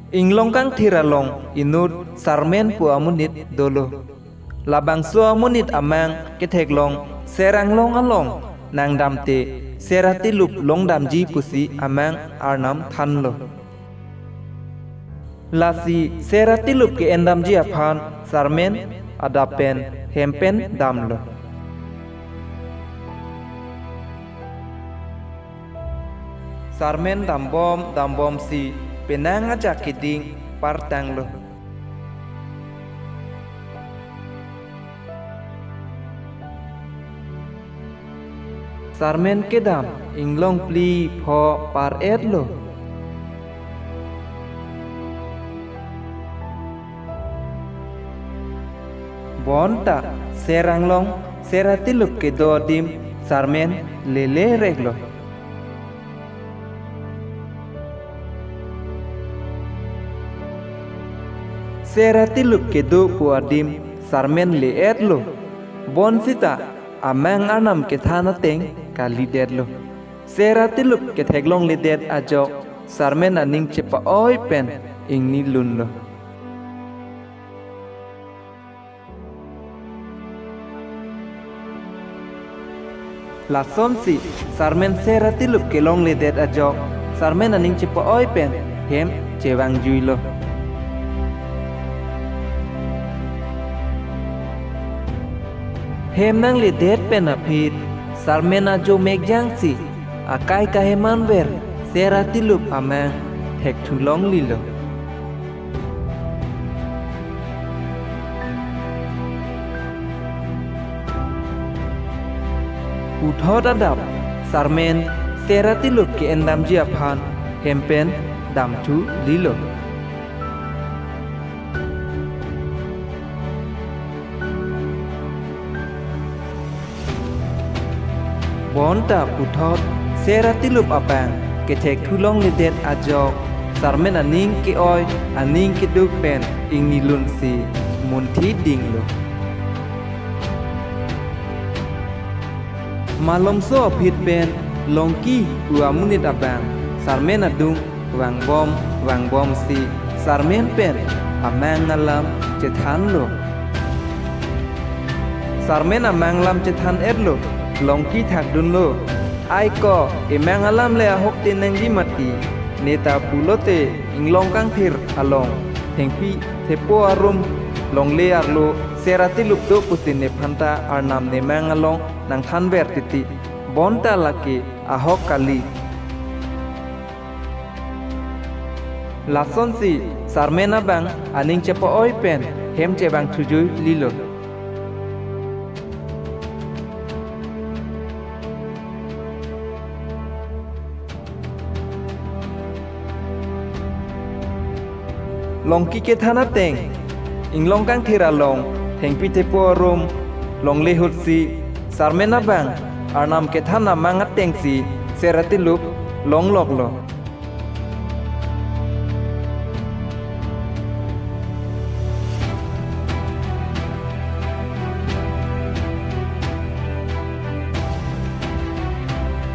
Inglong kang tiralong inut sarmen pu amunit dolo. Labang su amunit amang ketheklong serang long along nang damte seratilup long damji pusi amang arnam thanlo. Lasi seratilup ke endamji aphan sarmen adapen hempen damlo. Sarmen dambom si penang ajak kiting partang lo. Sarmen kedam inglong pli pho par ed lo. Bonta serang long seratilup ke do dim sarmen lele reglo. Seratilup ke do puadim sarmen le ed lo. Bon sita amang anam ke thana teng kali ded lo. Seratilup ke theglong le ded ajok sarmen aning chepa oi pen ingni lun lo. Lason si sarmen seratilup ke long le ded ajok sarmen aning chepa oi pen hem chewang jui lo. Hem nang le det pen apit sarmena jo megjang si akai kaheman ver seratilup amang thek thulong lilo. Uthot adap sarmen seratilup ke endam ji aphan hempen damthu lilo. Bonta uthot seratilup apang ke thek thulong lidet ajok sarmen aning ke oi aning ke duk pen ingi lun si munthi ding lo. Malom so phit pen longki uamunit abang sarmen adung wang bom si sarmen pen amang ngalam chethan lo. Sarmen amang lam chethan ed lo. Longki thak dun lo ai ko emang alam le ahok tin nang mati neta pulote inglong kang thir along thengpi thepo arum long le arlo seratilup do pusin ne phanta arnam ne mang along nang than ber titi bonta laki ahok kali. Lason si sarmena bang aning chepo oi pen hem che bang thujui lilo. Longki ke thana teng inglong kang thira long thengpi thepo rom long le hut si sarmena bang arnam ke thana mangat teng si seratilup long lok lo.